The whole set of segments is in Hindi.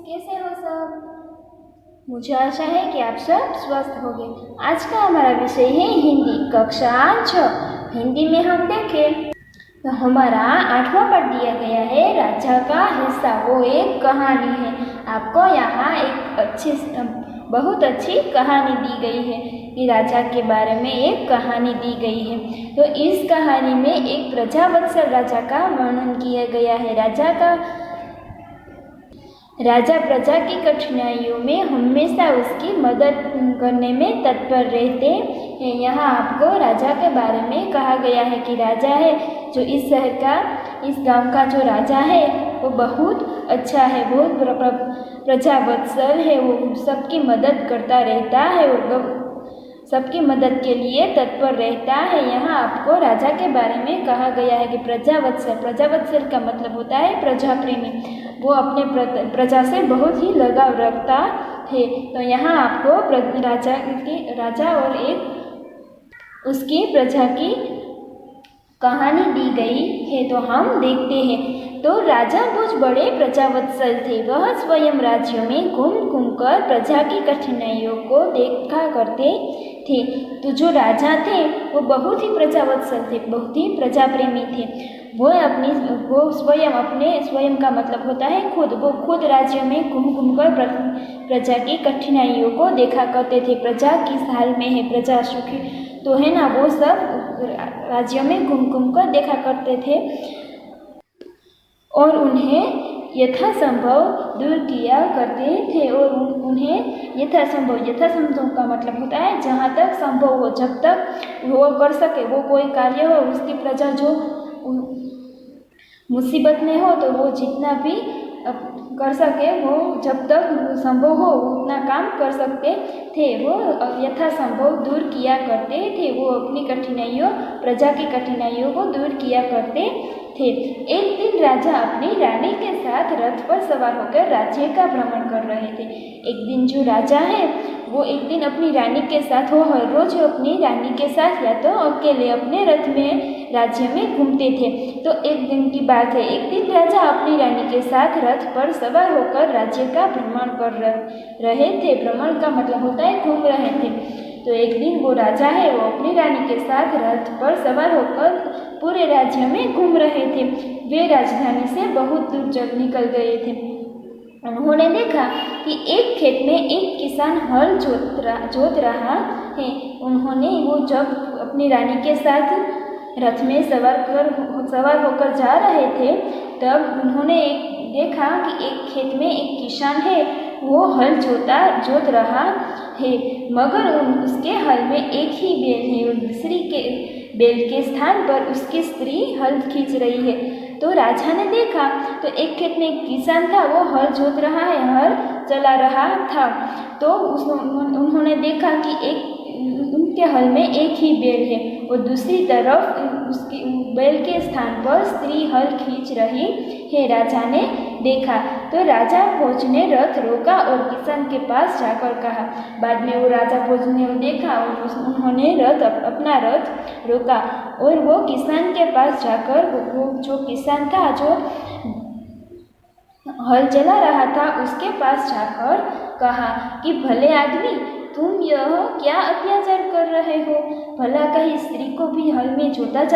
कैसे हो सब? मुझे आशा है कि आप सब स्वस्थ होंगे। आज का हमारा विषय है हिंदी, कक्षा 6। हिंदी में हम देखें तो हमारा 8वां पाठ दिया गया है राजा का हिस्सा। वो एक कहानी है। आपको यहाँ एक बहुत अच्छी कहानी दी गई है कि राजा के बारे में एक कहानी दी गई है। तो इस कहानी में एक प्रजावत्सल राजा का वर्णन किया गया है। राजा प्रजा की कठिनाइयों में हमेशा उसकी मदद करने में तत्पर रहते हैं। यहाँ आपको राजा के बारे में कहा गया है कि राजा है जो इस शहर का, इस गांव का जो राजा है वो बहुत अच्छा है, बहुत प्रजावत्सल है। वो सबकी मदद करता रहता है और सबकी मदद के लिए तत्पर रहता है। यहाँ आपको राजा के बारे में कहा गया है कि प्रजावत्सल का मतलब होता है प्रजा प्रेमी। वो अपने प्रजा से बहुत ही लगाव रखता है। तो यहाँ आपको राजा और एक उसकी प्रजा की कहानी दी गई है। तो हम देखते हैं। तो राजा बहुत बड़े प्रजावत्सल थे। वह स्वयं राज्यों में घूम कर प्रजा की कठिनाइयों को देखा करते थे। तो जो राजा थे वो बहुत ही प्रजावत्सल थे, बहुत ही प्रजा प्रेमी थे। वो स्वयं का मतलब होता है खुद। वो खुद राज्यों में घूम कर प्रजा की कठिनाइयों को देखा करते थे। प्रजा किस हाल में है, प्रजा सुखी तो है ना, वो सब राज्यों में घूम कर देखा करते थे और उन्हें यथासंभव दूर किया करते थे। और उन्हें यथासंभव का मतलब होता है जहाँ तक संभव हो, जब तक वो कर सके, वो कोई कार्य हो, उसकी प्रजा जो मुसीबत में हो तो वो जितना भी कर सके, वो जब तक संभव हो उतना काम कर सकते थे। वो यथासंभव दूर किया करते थे। वो अपनी प्रजा की कठिनाइयों को दूर किया करते थे। एक दिन राजा अपनी रानी के साथ रथ पर सवार होकर राज्य का भ्रमण कर रहे थे। एक दिन जो राजा है वो एक दिन अपनी रानी के साथ, वो हर रोज अपनी रानी के साथ या तो अकेले अपने रथ में राज्य में घूमते थे। तो एक दिन की बात है, एक दिन राजा अपनी रानी के साथ रथ पर सवार होकर राज्य का भ्रमण कर रहे थे। भ्रमण का मतलब होता है घूम रहे थे। तो एक दिन वो राजा है वो अपनी रानी के साथ रथ पर सवार होकर पूरे राज्य में घूम रहे थे। वे राजधानी से बहुत दूर निकल गए थे। उन्होंने देखा कि एक खेत में एक किसान हल जोत रहा है। वो जब अपनी रानी के साथ रथ में सवार होकर जा रहे थे तब उन्होंने देखा कि एक खेत में एक किसान है, वो हल जोत रहा है, मगर उसके हल में एक ही बैल है और दूसरी के बैल के स्थान पर उसकी स्त्री हल खींच रही है। तो राजा ने देखा तो एक खेत में एक किसान था, वो हल जोत रहा है, हल चला रहा था। तो उन्होंने देखा कि उनके हल में एक ही बैल है और दूसरी तरफ उसकी बैल के स्थान पर स्त्री हल खींच रही है। राजा ने देखा तो राजा भोज ने रथ रोका और किसान के पास जाकर कहा। बाद में वो राजा भोज ने देखा और उन्होंने अपना रथ रोका और वो किसान के पास जाकर, वो जो किसान था जो हल चला रहा था, उसके पास जाकर कहा कि भले आदमी, तुम यह क्या अत्याचार कर रहे हो? भला कहीं स्त्री को भी हल में जोता जा।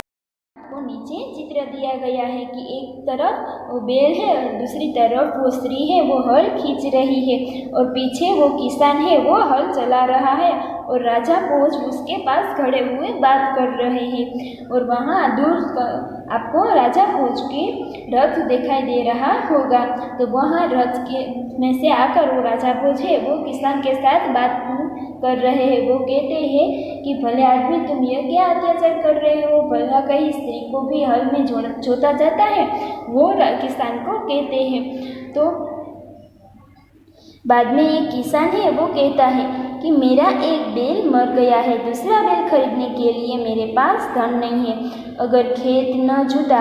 वो नीचे चित्र दिया गया है कि एक तरफ वो बैल है और दूसरी तरफ वो स्त्री है, वो हल खींच रही है और पीछे वो किसान है, वो हल चला रहा है और राजा भोज उसके पास खड़े हुए बात कर रहे हैं। और वहाँ दूर आपको राजा भोज के रथ दिखाई दे रहा होगा। तो वहाँ रथ के में से आकर वो राजा भोज है वो किसान के साथ बात कर रहे हैं। वो कहते हैं कि भले आदमी, तुम यह क्या अत्याचार कर रहे हो? भला कहीं स्त्री को भी हल में जोता जाता है? वो किसान को कहते हैं। तो बाद में एक किसान है वो कहता है कि मेरा एक बैल मर गया है, दूसरा बैल खरीदने के लिए मेरे पास धन नहीं है। अगर खेत न जुता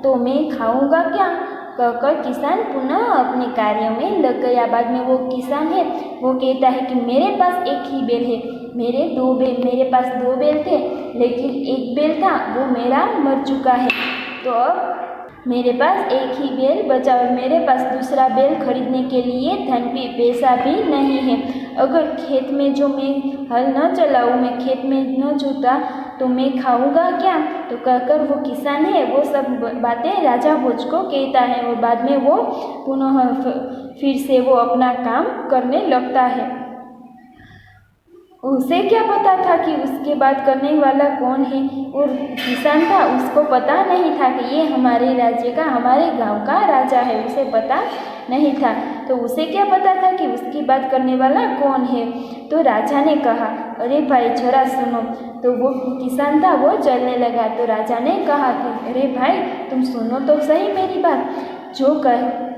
तो मैं खाऊंगा क्या? कहकर किसान पुनः अपने कार्य में लग गया। बाद में वो किसान है वो कहता है कि मेरे पास एक ही बैल है, मेरे पास दो बैल थे, लेकिन एक बैल था वो मेरा मर चुका है। तो अब मेरे पास एक ही बैल बचा और मेरे पास दूसरा बैल खरीदने के लिए धन भी पैसा भी नहीं है। अगर खेत में जो मैं हल न चलाऊँ, मैं खेत में न जोता तो मैं खाऊंगा क्या? तो कहकर वो किसान है वो सब बातें राजा भोज को कहता है और बाद में वो पुनः फिर से वो अपना काम करने लगता है। उसे क्या पता था कि उसके बाद करने वाला कौन है? और किसान था, उसको पता नहीं था कि ये हमारे राज्य का, हमारे गांव का राजा है, उसे पता नहीं था। तो उसे क्या पता था कि उसकी बात करने वाला कौन है? तो राजा ने कहा, अरे भाई जरा सुनो। तो वो किसान था वो चलने लगा। तो राजा ने कहा कि अरे भाई तुम सुनो तो सही मेरी बात, जो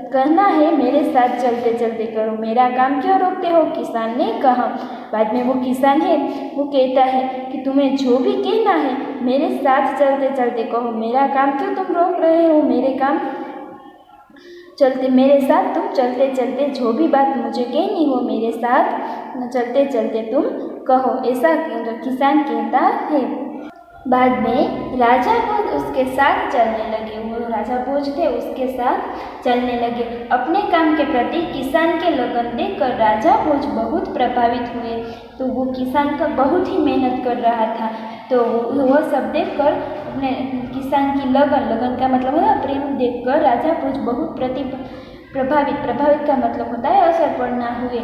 कहना है मेरे साथ चलते चलते करो, मेरा काम क्यों रोकते हो? किसान ने कहा। बाद में वो किसान है वो कहता है कि तुम्हें जो भी कहना है मेरे साथ चलते चलते कहो, मेरा काम क्यों तुम रोक रहे हो? मेरे साथ तुम चलते चलते जो भी बात मुझे कहनी हो मेरे साथ चलते चलते तुम कहो, ऐसा किसान कहता है। बाद में राजा भोज उसके साथ चलने लगे। वो राजा भोज थे उसके साथ चलने लगे। अपने काम के प्रति किसान के लगन देखकर राजा भोज बहुत प्रभावित हुए। तो वो किसान का बहुत ही मेहनत कर रहा था। तो वो सब देखकर अपने किसान की लगन का मतलब है प्रेम देखकर राजा भोज बहुत प्रभावित का मतलब होता है असर पड़ना हुए।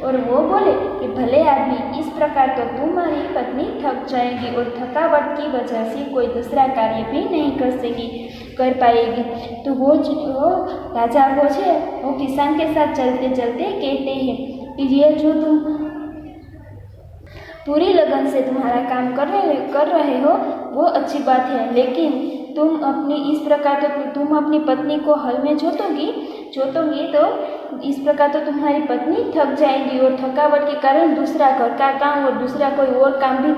और वो बोले कि भले आदमी, इस प्रकार तो तुम्हारी पत्नी थक जाएगी और थकावट की वजह से कोई दूसरा कार्य भी नहीं कर पाएगी। तो वो राजा भोज है वो किसान के साथ चलते चलते कहते हैं कि ये जो तुम पूरी लगन से तुम्हारा काम कर रहे हो वो अच्छी बात है, लेकिन तुम अपनी इस प्रकार तो तुम अपनी पत्नी को हल में जोतोगी तो इस प्रकार तो तुम्हारी पत्नी थक जाएगी और थकावट के कारण दूसरा घर का काम और दूसरा कोई और काम भी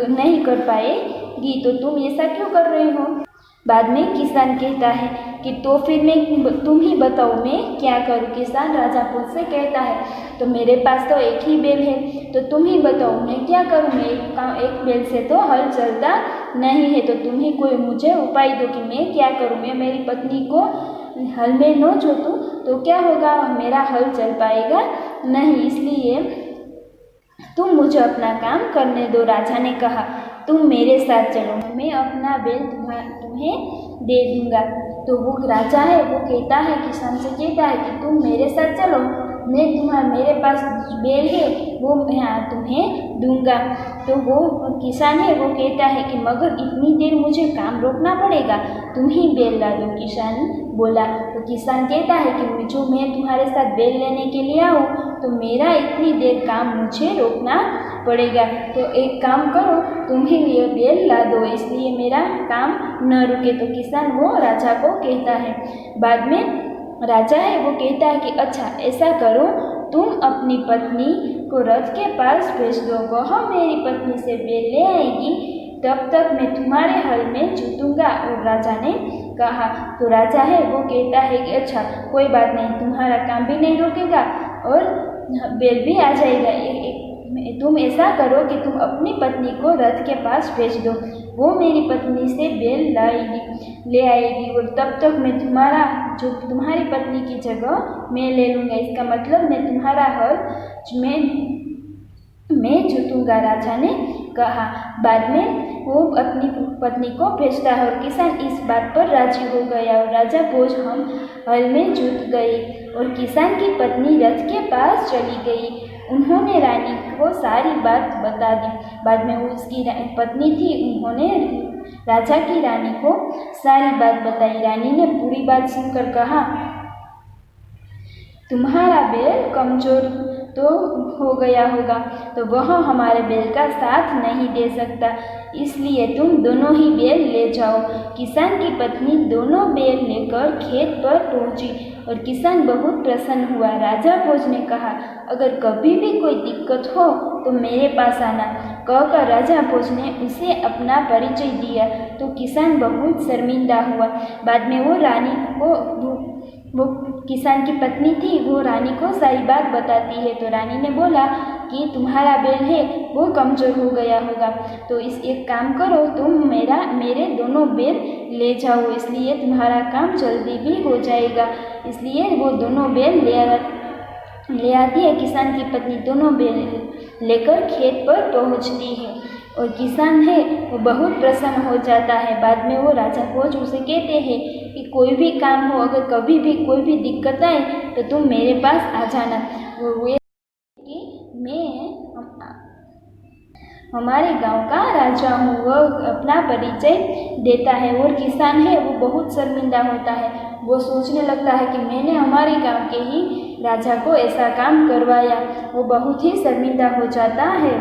नहीं कर पाएगी। तो तुम ऐसा क्यों कर रहे हो? बाद में किसान कहता है कि तो फिर तुम ही बताओ मैं क्या करूं? किसान राजा भोज से कहता है तो मेरे पास तो एक ही बैल है, तो तुम ही बताओ मैं क्या करूं? मैं एक बैल से तो हल चलता नहीं है, तो तुम ही कोई मुझे उपाय दो कि मैं क्या करूं? मैं मेरी पत्नी को हल में न जोतूं तो क्या होगा? मेरा हल चल पाएगा नहीं, इसलिए तुम मुझे अपना काम करने दो। राजा ने कहा तुम मेरे साथ चलो, मैं अपना बैल तुम्हें दे दूंगा। तो वो राजा है वो कहता है किसान से कहता है कि तुम मेरे साथ चलो, मेरे पास बैल है वो मैं तुम्हें दूंगा। तो वो किसान है वो कहता है कि मगर इतनी देर मुझे काम रोकना पड़ेगा, तुम ही बैल ला दो। किसान बोला। तो किसान कहता है कि जो मैं तुम्हारे साथ बैल लेने के लिए आऊँ तो मेरा इतनी देर काम मुझे रोकना पड़ेगा, तो एक काम करो तुम ही ये बैल ला दो, इसलिए मेरा काम न रुके। तो किसान वो राजा को कहता है। बाद में राजा है वो कहता है कि अच्छा ऐसा करो, तुम अपनी पत्नी को रथ के पास भेज दो, वह मेरी पत्नी से बैल ले आएगी, तब तक मैं तुम्हारे हल में जोतूंगा। और राजा ने कहा। तो राजा है वो कहता है कि अच्छा कोई बात नहीं, तुम्हारा काम भी नहीं रुकेगा और बैल भी आ जाएगा। तुम ऐसा करो कि तुम अपनी पत्नी को रथ के पास भेज दो, वो मेरी पत्नी से बैल ले आएगी और तब तक मैं तुम्हारी पत्नी की जगह मैं ले लूँगा। इसका मतलब मैं तुम्हारा हल मैं जोतूंगा। राजा ने कहा। बाद में वो अपनी पत्नी को भेजता है और किसान इस बात पर राजी हो गया और राजा भोज हम हल में जुट गए और किसान की पत्नी रथ के पास चली गई। उन्होंने रानी को सारी बात बता दी। बाद में वो उसकी पत्नी थी, उन्होंने राजा की रानी को सारी बात बताई। रानी ने पूरी बात सुनकर कहा तुम्हारा बैल कमजोर तो हो गया होगा, तो वह हमारे बैल का साथ नहीं दे सकता, इसलिए तुम दोनों ही बैल ले जाओ। किसान की पत्नी दोनों बैल लेकर खेत पर पहुंची और किसान बहुत प्रसन्न हुआ। राजा भोज ने कहा अगर कभी भी कोई दिक्कत हो तो मेरे पास आना, कहकर राजा भोज ने उसे अपना परिचय दिया। तो किसान बहुत शर्मिंदा हुआ। बाद में वो रानी को वो किसान की पत्नी थी, वो रानी को सारी बात बताती है। तो रानी ने बोला कि तुम्हारा बैल है वो कमज़ोर हो गया होगा, तो एक काम करो, तुम मेरे दोनों बैल ले जाओ, इसलिए तुम्हारा काम जल्दी भी हो जाएगा। इसलिए वो दोनों बैल ले आती है। किसान की पत्नी दोनों बैल लेकर खेत पर पहुंचती है और किसान है वो बहुत प्रसन्न हो जाता है। बाद में वो राजा भोज उसे कहते हैं कि कोई भी काम हो, अगर कभी भी कोई भी दिक्कत आए तो तुम मेरे पास आ जाना। वो कि मैं हमारे गांव का राजा हूँ, वह अपना परिचय देता है और किसान है वो बहुत शर्मिंदा होता है। वो सोचने लगता है कि मैंने हमारे गांव के ही राजा को ऐसा काम करवाया। वो बहुत ही शर्मिंदा हो जाता है।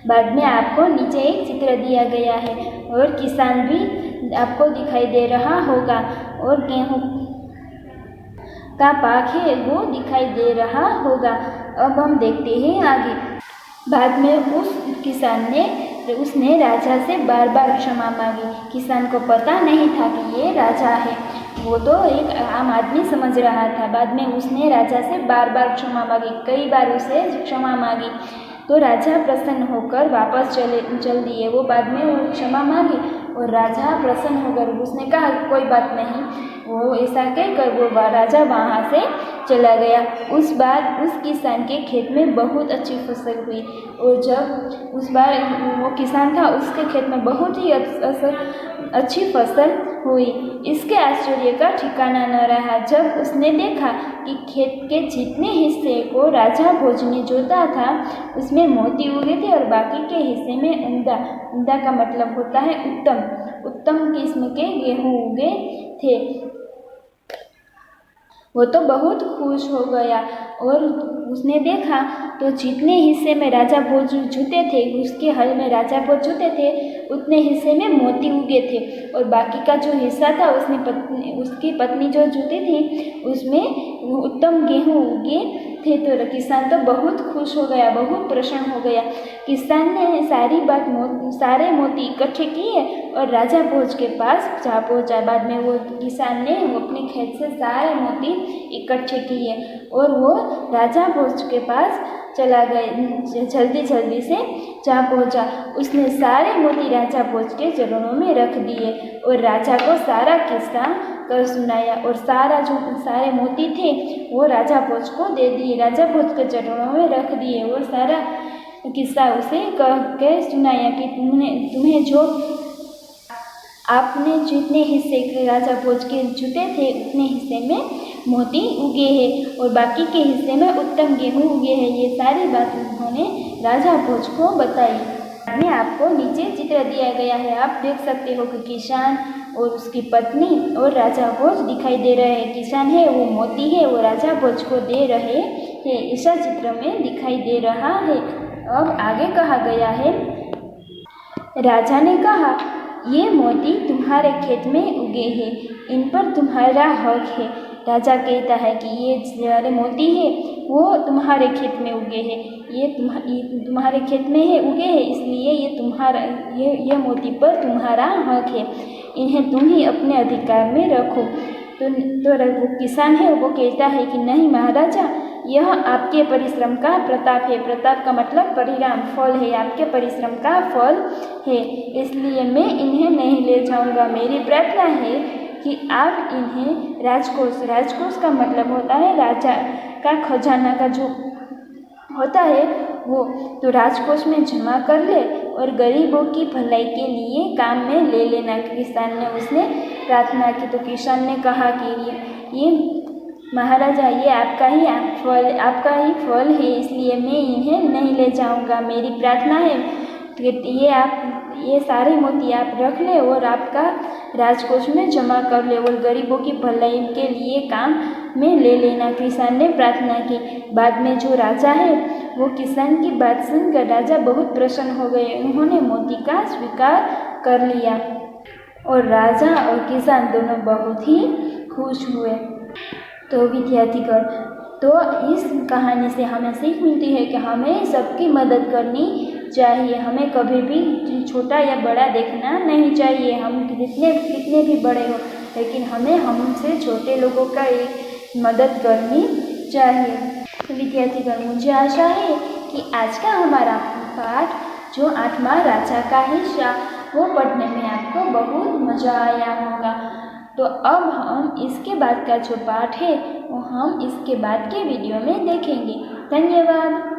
बाद में आपको नीचे एक चित्र दिया गया है और किसान भी आपको दिखाई दे रहा होगा और गेहूँ का पाक है वो दिखाई दे रहा होगा। अब हम देखते हैं आगे। बाद में उस किसान उसने राजा से बार बार क्षमा मांगी। किसान को पता नहीं था कि ये राजा है, वो तो एक आम आदमी समझ रहा था। बाद में उसने राजा से बार बार क्षमा मांगी, कई बार उसे क्षमा मांगी, तो राजा प्रसन्न होकर वापस चल दिए। वो बाद में वो क्षमा मांगी और राजा प्रसन्न होकर उसने कहा कोई बात नहीं, वो ऐसा कहकर वो राजा वहाँ से चला गया। उस बार उस किसान के खेत में बहुत अच्छी फसल हुई और जब उस बार वो किसान था उसके खेत में बहुत ही अच्छी फसल हुई। इसके आश्चर्य का ठिकाना न रहा जब उसने देखा कि खेत के जितने हिस्से को राजा भोज ने जोता था उसमें मोती उगे थे और बाकी के हिस्से में उम्दा का मतलब होता है उत्तम किस्म के गेहूँ उगे थे। वो तो बहुत खुश हो गया और उसने देखा तो जितने हिस्से में राजा भोज जुते थे, उसके हल में राजा भोज जुते थे, उतने हिस्से में मोती उगे थे और बाकी का जो हिस्सा था उसकी पत्नी जो जुती थी उसमें उत्तम गेहूँ उगे थे। तो किसान तो बहुत खुश हो गया, बहुत प्रसन्न हो गया। किसान ने सारे मोती इकट्ठे किए और राजा भोज के पास जा पहुँचा। बाद में वो किसान ने अपने खेत से सारे मोती इकट्ठे किए और वो राजा भोज के पास चला गया, जल्दी से जा पहुँचा। उसने सारे मोती राजा भोज के चरणों में रख दिए और राजा को सारा किस्सा कर सुनाया और सारे मोती थे वो राजा भोज को दे दिए, राजा भोज के चरणों में रख दिए और सारा किस्सा उसे कह के सुनाया कि तुम्हें जो आपने जितने हिस्से के राजा भोज के जुटे थे उतने हिस्से में मोती उगे हैं और बाकी के हिस्से में उत्तम गेहूँ उगे हैं। ये सारी बात उन्होंने राजा भोज को बताई। में आपको नीचे चित्र दिया गया है, आप देख सकते हो कि किसान और उसकी पत्नी और राजा भोज दिखाई दे रहे हैं। किसान है वो मोती है वो राजा भोज को दे रहे हैं, ऐसा चित्र में दिखाई दे रहा है। अब आगे कहा गया है, राजा ने कहा ये मोती तुम्हारे खेत में उगे हैं, इन पर तुम्हारा हक है। राजा कहता है कि ये सारे मोती है वो तुम्हारे खेत में उगे हैं, ये तुम्हारे खेत में है उगे हैं, इसलिए ये मोती पर तुम्हारा हक है, इन्हें तुम ही अपने अधिकार में रखो। तो वो किसान है वो कहता है कि नहीं महाराजा, यह आपके परिश्रम का प्रताप है। प्रताप का मतलब परिणाम, फल है, आपके परिश्रम का फल है, इसलिए मैं इन्हें नहीं ले जाऊंगा। मेरी प्रार्थना है कि आप इन्हें राजकोष का मतलब होता है राजा का खजाना का जो होता है वो, तो राजकोष में जमा कर ले और गरीबों की भलाई के लिए काम में ले लेना। किसान ने उसने प्रार्थना की तो किसान ने कहा कि ये महाराजा ये आपका ही फल है, इसलिए मैं इन्हें नहीं ले जाऊंगा। मेरी प्रार्थना है कि ये सारे मोती आप रख ले और आपका राजकोष में जमा कर ले और गरीबों की भलाई के लिए काम में ले लेना। किसान ने प्रार्थना की। बाद में जो राजा है वो किसान की बात सुनकर राजा बहुत प्रसन्न हो गए, उन्होंने मोती का स्वीकार कर लिया और राजा और किसान दोनों बहुत ही खुश हुए। तो विद्यार्थीगण, तो इस कहानी से हमें सीख मिलती है कि हमें सबकी मदद करनी चाहिए, हमें कभी भी छोटा या बड़ा देखना नहीं चाहिए। हम कितने भी बड़े हो, लेकिन हमें हमसे छोटे लोगों का एक मदद करनी चाहिए। विद्यार्थीगण, मुझे आशा है कि आज का हमारा पाठ जो 8वां राजा का हिस्सा वो पढ़ने में आपको बहुत मज़ा आया होगा। तो अब हम इसके बाद का जो पाठ है वो हम इसके बाद के वीडियो में देखेंगे। धन्यवाद।